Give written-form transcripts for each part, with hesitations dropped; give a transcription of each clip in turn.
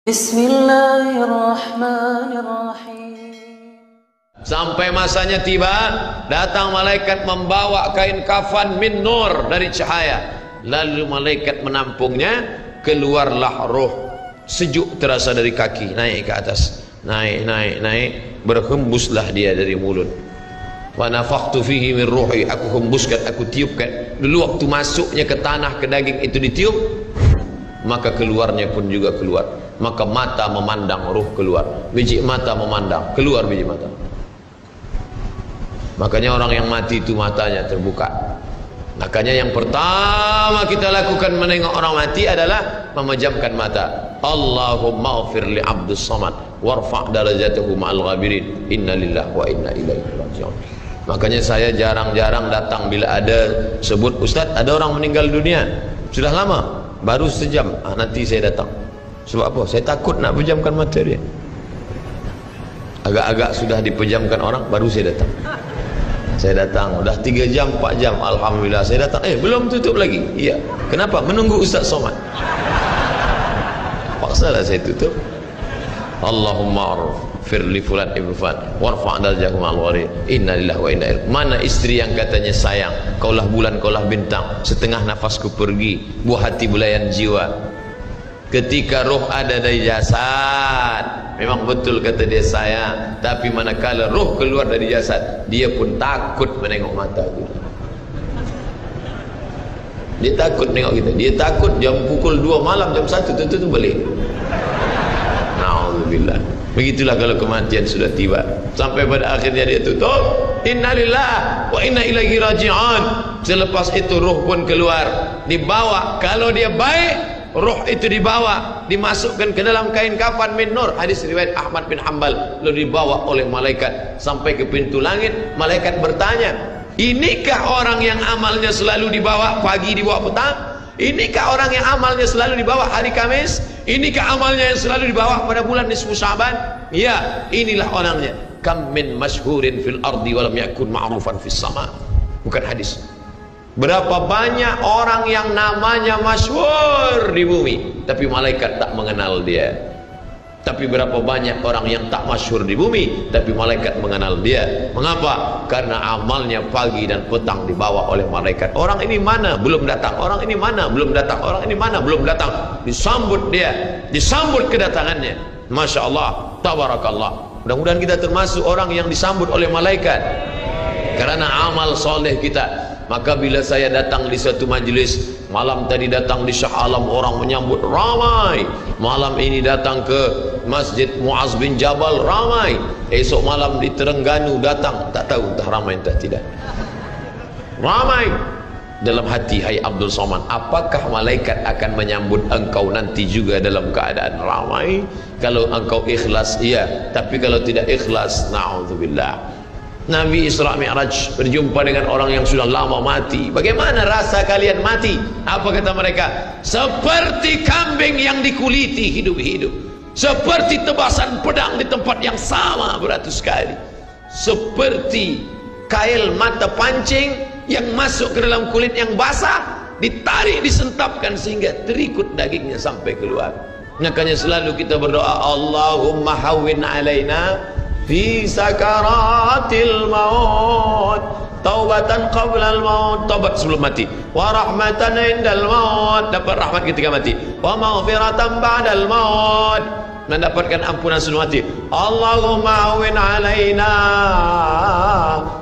Bismillahirrahmanirrahim. Sampai masanya tiba, datang malaikat membawa kain kafan min nur dari cahaya. Lalu malaikat menampungnya, keluarlah roh. Sejuk terasa dari kaki, naik ke atas. Naik, berhembuslah dia dari mulut. Wa nafakhtu fihi min ruhi, aku hembuskan, aku tiupkan. Dulu waktu masuknya ke tanah, ke daging itu ditiup, maka keluarnya pun juga keluar. Maka mata memandang, ruh keluar. Biji mata memandang, keluar biji mata. Makanya orang yang mati itu matanya terbuka. Makanya yang pertama kita lakukan menengok orang mati adalah memejamkan mata. Allahumma ghfir li abdus samad warfa' darajatahu ma'al ghabirin. Inna lillahi wa inna ilaihi raji'un. Makanya saya jarang-jarang datang bila ada sebut ustaz ada orang meninggal dunia. Sudah lama, baru sejam, nanti saya datang. Sebab apa? Saya takut nak pejamkan mata dia. Agak-agak sudah dipejamkan orang, baru saya datang. Saya datang, dah 3 jam, 4 jam, alhamdulillah saya datang. Belum tutup lagi. Iya. Kenapa? Menunggu Ustaz Somad. Paksalah saya tutup. Allahumma ighfir li fulan ibn fulan warfa' darajatahu ma'al ghabirin. Inna lillahi wa inna ilaihi. Mana istri yang katanya sayang, kaulah bulan, kaulah bintang, setengah nafasku pergi, buah hati belayan jiwa. Ketika roh ada dari jasad, memang betul kata dia sayang, tapi manakala roh keluar dari jasad, dia pun takut menengok mata kita. Dia takut menengok kita. Dia takut jam pukul 2 malam, jam 1 tutup balik. Na'udzubillah. Begitulah kalau kematian sudah tiba. Sampai pada akhirnya dia tutup. Innalillahi wa inna ilaihi raji'un. Selepas itu roh pun keluar, dibawa. Kalau dia baik, roh itu dibawa, dimasukkan ke dalam kain kafan min nur. Hadis riwayat Ahmad bin Hanbal. Lalu dibawa oleh malaikat sampai ke pintu langit. Malaikat bertanya, inikah orang yang amalnya selalu dibawa pagi, dibawa petang? Inikah orang yang amalnya selalu dibawa hari Kamis? Inikah amalnya yang selalu dibawa pada bulan nisfu Sya'ban? Ya, inilah orangnya. Kam min masyhurin fil ardi walam yakun ma'rufan fis sama. Bukan hadis. Berapa banyak orang yang namanya masyhur di bumi, tapi malaikat tak mengenal dia. Tapi berapa banyak orang yang tak masyhur di bumi, tapi malaikat mengenal dia. Mengapa? Karena amalnya pagi dan petang dibawa oleh malaikat. Orang ini mana? Belum datang. Orang ini mana? Belum datang. Orang ini mana? Belum datang. Disambut dia, disambut kedatangannya. Masya Allah, tabarakallah. Mudah-mudahan kita termasuk orang yang disambut oleh malaikat karena amal soleh kita. Maka bila saya datang di satu majlis, malam tadi datang di Shah Alam, orang menyambut ramai. Malam ini datang ke Masjid Muaz bin Jabal, ramai. Esok malam di Terengganu datang, tak tahu entah ramai entah tidak. Ramai. Dalam hati, hai Abdul Somad, apakah malaikat akan menyambut engkau nanti juga dalam keadaan ramai? Kalau engkau ikhlas, iya. Tapi kalau tidak ikhlas, na'udzubillah. Nabi Isra Mi'raj berjumpa dengan orang yang sudah lama mati. Bagaimana rasa kalian mati? Apa kata mereka? Seperti kambing yang dikuliti hidup-hidup, seperti tebasan pedang di tempat yang sama beratus kali, seperti kail mata pancing yang masuk ke dalam kulit yang basah, ditarik, disentapkan sehingga terikut dagingnya sampai keluar. Makanya selalu kita berdoa, Allahumma hawwin alaina fi sakaratil maut, taubatan qablal maut, taubat sebelum mati, wa rahmatan indal maut, dapat rahmat ketika mati, wa maghfiratan ba'dal maut, mendapatkan ampunan sebelum mati. Allahumma awin alaina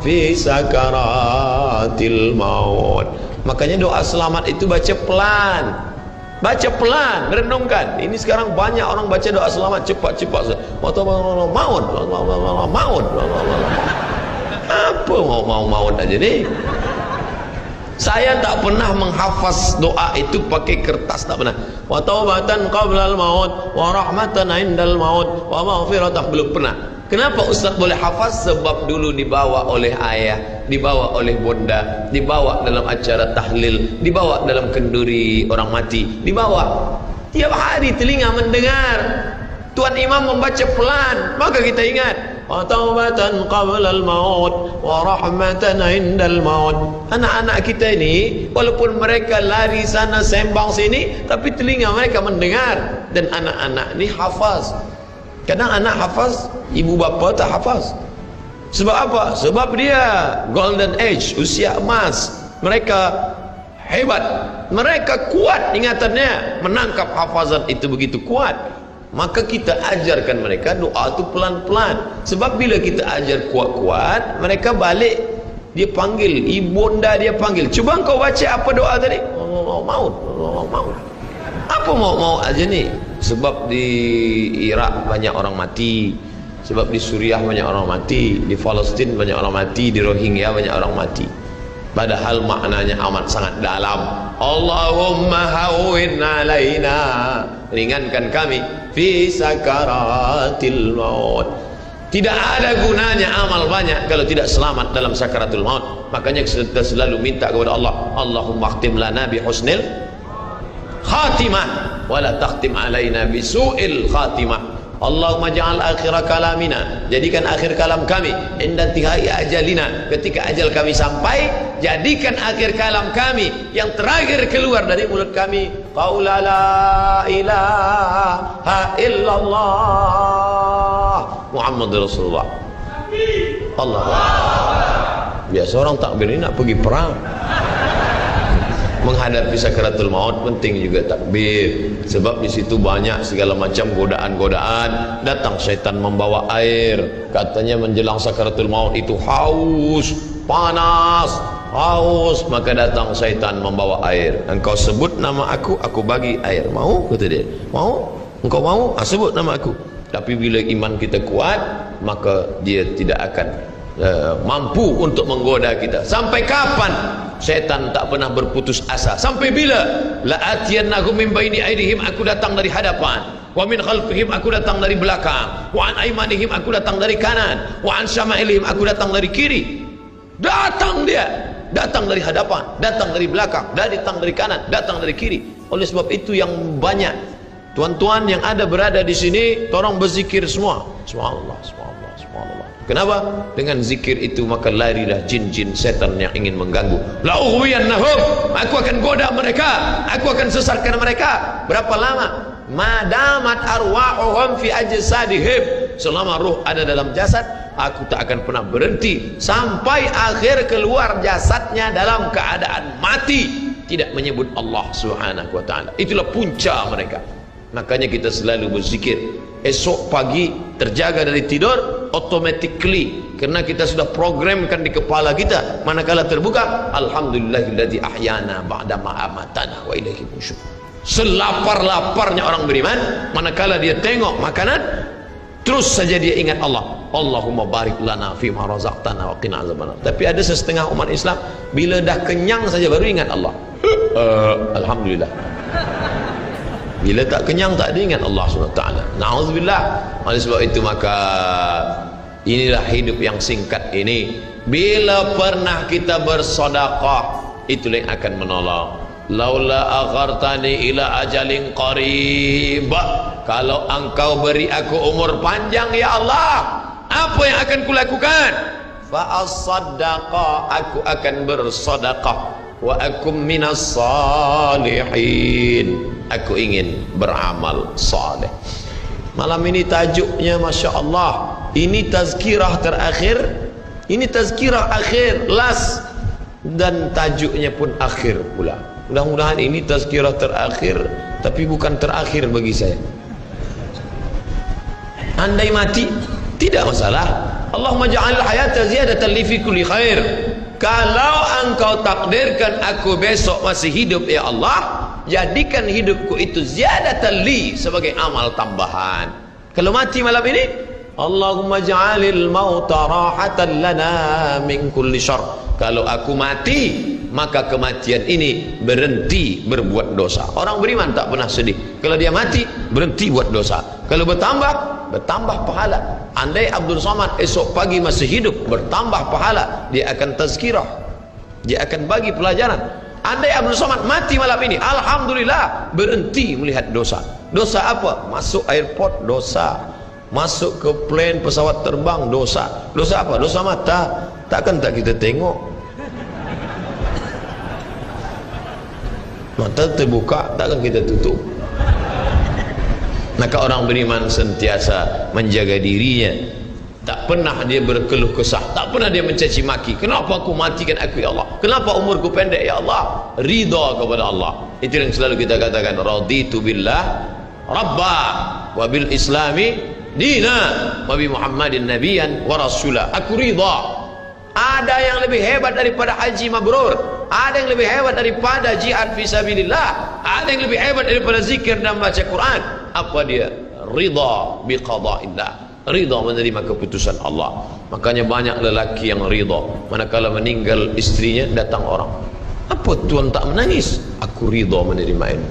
fi sakaratil maut. Makanya doa selamat itu baca pelan. Baca pelan, merenungkan. Ini sekarang banyak orang baca doa selamat cepat-cepat. Maut. Apa maut aja nih? Saya tak pernah menghafaz doa itu pakai kertas, tak pernah. Wa taubatan qablal maut, wa rahmatan indal maut, wa maghfiratan, belum pernah. Kenapa Ustaz boleh hafaz? Sebab dulu dibawa oleh ayah, dibawa oleh bunda, dibawa dalam acara tahlil, dibawa dalam kenduri orang mati, dibawa. Tiap hari telinga mendengar Tuan Imam membaca pelan, maka kita ingat wa taubatan qabla al-maut wa rahmatan 'inda al-maut. Anak-anak kita ini walaupun mereka lari sana sembang sini, tapi telinga mereka mendengar. Dan anak-anak ni hafaz. Kadang anak hafaz, ibu bapa tak hafaz. Sebab apa? Sebab dia golden age, usia emas. Mereka hebat, mereka kuat ingatannya, menangkap hafazan itu begitu kuat. Maka kita ajarkan mereka doa itu pelan-pelan. Sebab bila kita ajar kuat-kuat, mereka balik, dia panggil, ibunda dia panggil, cuba kau baca apa doa tadi? Allah maut, Allah maut. Apa mau aja ni? Sebab di Iraq banyak orang mati, sebab di Suriah banyak orang mati, di Palestin banyak orang mati, di Rohingya banyak orang mati. Padahal maknanya amat sangat dalam. Allahumma hawwin alaina, ringankan kami fi sakaratil maut. Tidak ada gunanya amal banyak kalau tidak selamat dalam sakaratul maut. Makanya kita selalu minta kepada Allah, Allahumma khtim lana bi husnil khatimah wa la takhtim alaina bi su'il khatimah. Allahumma ja'al akhir kalamina, jadikan akhir kalam kami inda intihai ajalina, ketika ajal kami sampai, jadikan akhir kalam kami yang terakhir keluar dari mulut kami qaula la ilaha illallah Muhammadur Rasulullah. Allah. Biasa orang takbir ini nak pergi perang, menghadapi sakaratul maut penting juga takbir. Sebab di situ banyak segala macam godaan-godaan. Datang syaitan membawa air, katanya menjelang sakaratul maut itu haus, panas, haus, maka datang syaitan membawa air. Engkau sebut nama aku bagi air. Mau? Kata dia. Mau? Engkau mau? Sebut nama aku. Tapi bila iman kita kuat, maka dia tidak akan mampu untuk menggoda kita. Sampai kapan syaitan tak pernah berputus asa? Sampai bila? La atiyannahum min baini aydihim, aku datang dari hadapan, wa min khalfihim, aku datang dari belakang, wa an aymanihim, aku datang dari kanan, wa an syama'ilihim, aku datang dari kiri. Datang dia, datang dari hadapan, datang dari belakang, datang dari kanan, datang dari kiri. Oleh sebab itu yang banyak tuan-tuan yang ada berada di sini, tolong berzikir semua. Subhanallah, subhanallah, subhanallah. Kenapa? Dengan zikir itu maka larilah jin-jin setan yang ingin mengganggu. La ughwiyannahum, aku akan goda mereka, aku akan sesatkan mereka. Berapa lama? Madamat arwahuhum fi ajsadihim, selama ruh ada dalam jasad, aku tak akan pernah berhenti sampai akhir keluar jasadnya dalam keadaan mati, tidak menyebut Allah Subhanahu wa taala. Itulah punca mereka. Makanya kita selalu berzikir. Esok pagi terjaga dari tidur automatically, kerana kita sudah programkan di kepala kita, manakala terbuka, alhamdulillahilladzi ahyana ba'da ma amatana wa ilaihi nusyur. Selapar-laparnya orang beriman, manakala dia tengok makanan, terus saja dia ingat Allah. Allahumma barik lana fi ma razaqtana wa qina azabannar. Tapi ada setengah umat Islam, bila dah kenyang saja baru ingat Allah. Alhamdulillah. Bila tak kenyang tak ada ingat Allah SWT. Na'udzubillah. Oleh sebab itu maka inilah hidup yang singkat ini. Bila pernah kita bersedekah, itulah yang akan menolong. Laula akhartani ila ajalin qarib, kalau engkau beri aku umur panjang ya Allah, apa yang akan kulakukan? Fa as-saddaqa, aku akan bersedekah. Wa akum minas salihin, aku ingin beramal saleh. Malam ini tajuknya Masya Allah, ini tazkirah terakhir, ini tazkirah akhir, last, dan tajuknya pun akhir pula. Mudah-mudahan ini tazkirah terakhir, tapi bukan terakhir bagi saya. Andai mati tidak masalah. Allahumma ja'al hayata ziyadatan li fi kulli khair. Kalau engkau takdirkan aku besok masih hidup ya Allah, jadikan hidupku itu ziyadatan li, sebagai amal tambahan. Kalau mati malam ini, Allahumma ja'alil mauta rahatan lana min kulli syarr. Kalau aku mati, maka kematian ini berhenti berbuat dosa. Orang beriman tak pernah sedih. Kalau dia mati, berhenti buat dosa. Kalau bertambah pahala. Andai Abdul Somad esok pagi masih hidup, bertambah pahala, dia akan tazkirah, dia akan bagi pelajaran. Andai Abdul Somad mati malam ini, alhamdulillah, berhenti melihat dosa. Dosa apa? Masuk airport dosa, masuk ke plane pesawat terbang dosa. Dosa apa? Dosa mata. Takkan tak kita tengok? Mata terbuka, takkan kita tutup? Maka orang beriman sentiasa menjaga dirinya. Tak pernah dia berkeluh kesah, tak pernah dia mencaci maki. Kenapa aku matikan aku ya Allah? Kenapa umurku pendek ya Allah? Ridha kepada Allah. Itu yang selalu kita katakan, raditu billah rabba wa bil islami dina wa bi Muhammadin nabiyyan wa rasula. Aku ridha. Ada yang lebih hebat daripada haji mabrur, ada yang lebih hebat daripada jihad fisabilillah, ada yang lebih hebat daripada zikir dan baca Quran. Apa dia? Ridha bi qada'illah. Ridha menerima keputusan Allah. Makanya banyak lelaki yang ridha manakala meninggal istrinya, datang orang, apa tuan tak menangis? Aku ridha menerima ini.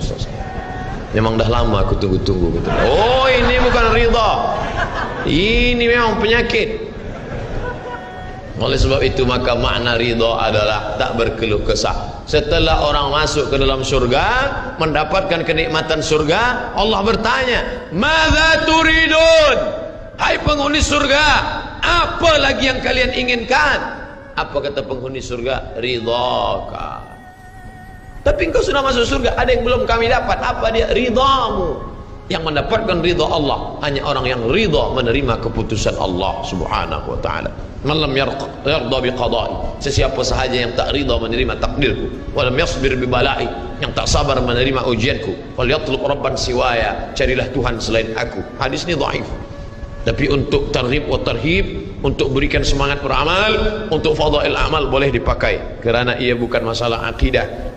Memang dah lama aku tunggu-tunggu. Oh, ini bukan ridha, ini memang penyakit. Oleh sebab itu maka makna ridha adalah tak berkeluh kesah. Setelah orang masuk ke dalam surga, mendapatkan kenikmatan surga, Allah bertanya, "Madza turidun?" Hai penghuni surga, apa lagi yang kalian inginkan? Apa kata penghuni surga? Ridhaka. Tapi engkau sudah masuk surga, ada yang belum kami dapat. Apa dia? Ridhamu. Yang mendapatkan ridha Allah hanya orang yang ridha menerima keputusan Allah subhanahu wa ta'ala. Malam yarda biqada'i, sesiapa sahaja yang tak ridha menerima takdirku, walam yasbir bibala'i, yang tak sabar menerima ujianku, wal yatlub rabban siwaya, carilah Tuhan selain aku. Hadis ini dhaif. Tapi untuk tarhib wa tarhib, untuk berikan semangat beramal, untuk fadail amal boleh dipakai, kerana ia bukan masalah akidah,